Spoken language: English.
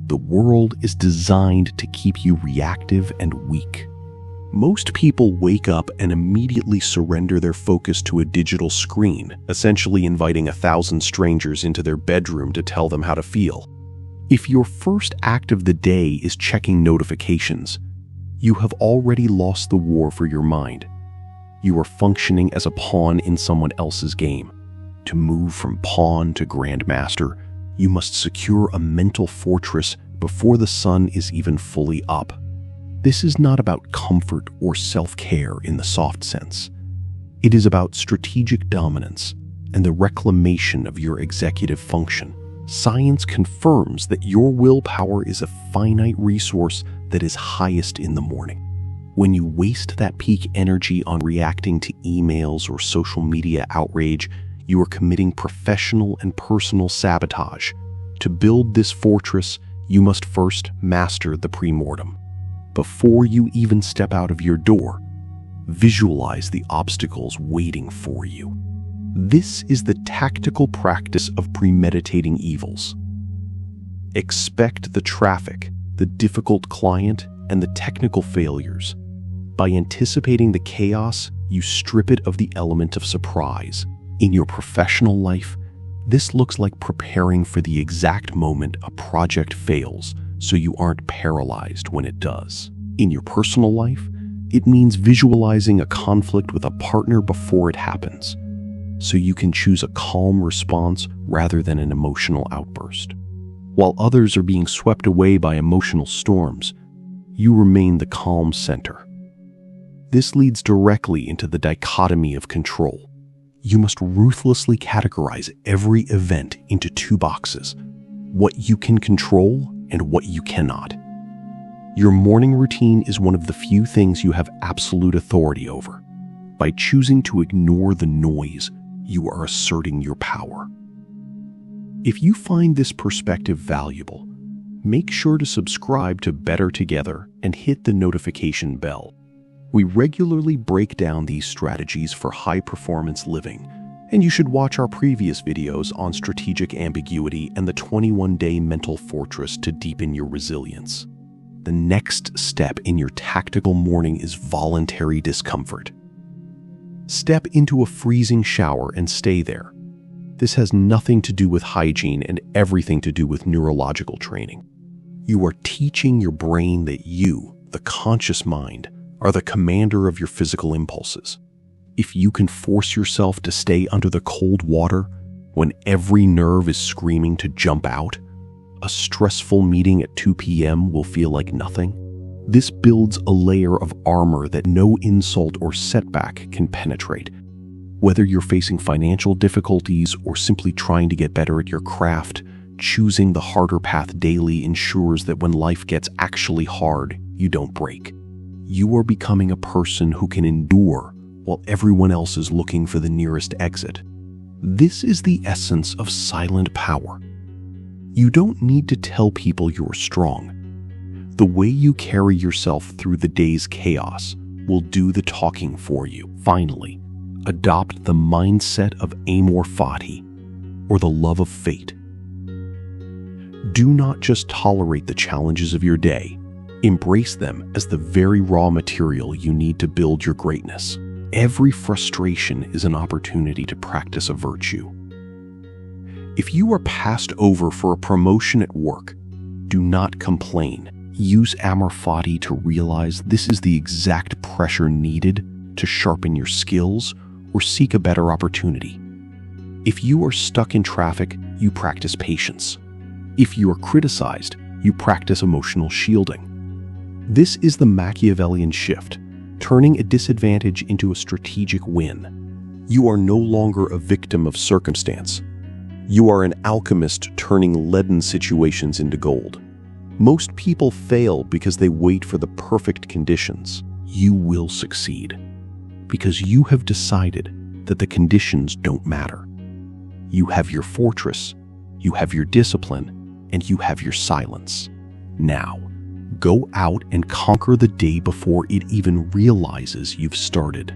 The world is designed to keep you reactive and weak. Most people wake up and immediately surrender their focus to a digital screen, essentially inviting 1,000 strangers into their bedroom to tell them how to feel. If your first act of the day is checking notifications, you have already lost the war for your mind. You are functioning as a pawn in someone else's game. To move from pawn to grandmaster, you must secure a mental fortress before the sun is even fully up. This is not about comfort or self-care in the soft sense. It is about strategic dominance and the reclamation of your executive function. Science confirms that your willpower is a finite resource that is highest in the morning. When you waste that peak energy on reacting to emails or social media outrage, you are committing professional and personal sabotage. To build this fortress, you must first master the premortem. Before you even step out of your door, visualize the obstacles waiting for you. This is the tactical practice of premeditating evils. Expect the traffic, the difficult client, and the technical failures. By anticipating the chaos, you strip it of the element of surprise. In your professional life, this looks like preparing for the exact moment a project fails so you aren't paralyzed when it does. In your personal life, it means visualizing a conflict with a partner before it happens, so you can choose a calm response rather than an emotional outburst. While others are being swept away by emotional storms, you remain the calm center. This leads directly into the dichotomy of control. You must ruthlessly categorize every event into two boxes: what you can control and what you cannot. Your morning routine is one of the few things you have absolute authority over. By choosing to ignore the noise, you are asserting your power. If you find this perspective valuable, make sure to subscribe to Better Together and hit the notification bell. We regularly break down these strategies for high-performance living, and you should watch our previous videos on strategic ambiguity and the 21-day mental fortress to deepen your resilience. The next step in your tactical morning is voluntary discomfort. Step into a freezing shower and stay there. This has nothing to do with hygiene and everything to do with neurological training. You are teaching your brain that you, the conscious mind, are the commander of your physical impulses. If you can force yourself to stay under the cold water when every nerve is screaming to jump out, a stressful meeting at 2 p.m. will feel like nothing. This builds a layer of armor that no insult or setback can penetrate. Whether you're facing financial difficulties or simply trying to get better at your craft, choosing the harder path daily ensures that when life gets actually hard, you don't break. You are becoming a person who can endure while everyone else is looking for the nearest exit. This is the essence of silent power. You don't need to tell people you're strong. The way you carry yourself through the day's chaos will do the talking for you. Finally, adopt the mindset of amor fati, or the love of fate. Do not just tolerate the challenges of your day. Embrace them as the very raw material you need to build your greatness. Every frustration is an opportunity to practice a virtue. If you are passed over for a promotion at work, do not complain. Use amor fati to realize this is the exact pressure needed to sharpen your skills or seek a better opportunity. If you are stuck in traffic, you practice patience. If you are criticized, you practice emotional shielding. This is the Machiavellian shift, turning a disadvantage into a strategic win. You are no longer a victim of circumstance. You are an alchemist turning leaden situations into gold. Most people fail because they wait for the perfect conditions. You will succeed because you have decided that the conditions don't matter. You have your fortress, you have your discipline, and you have your silence. Now, go out and conquer the day before it even realizes you've started.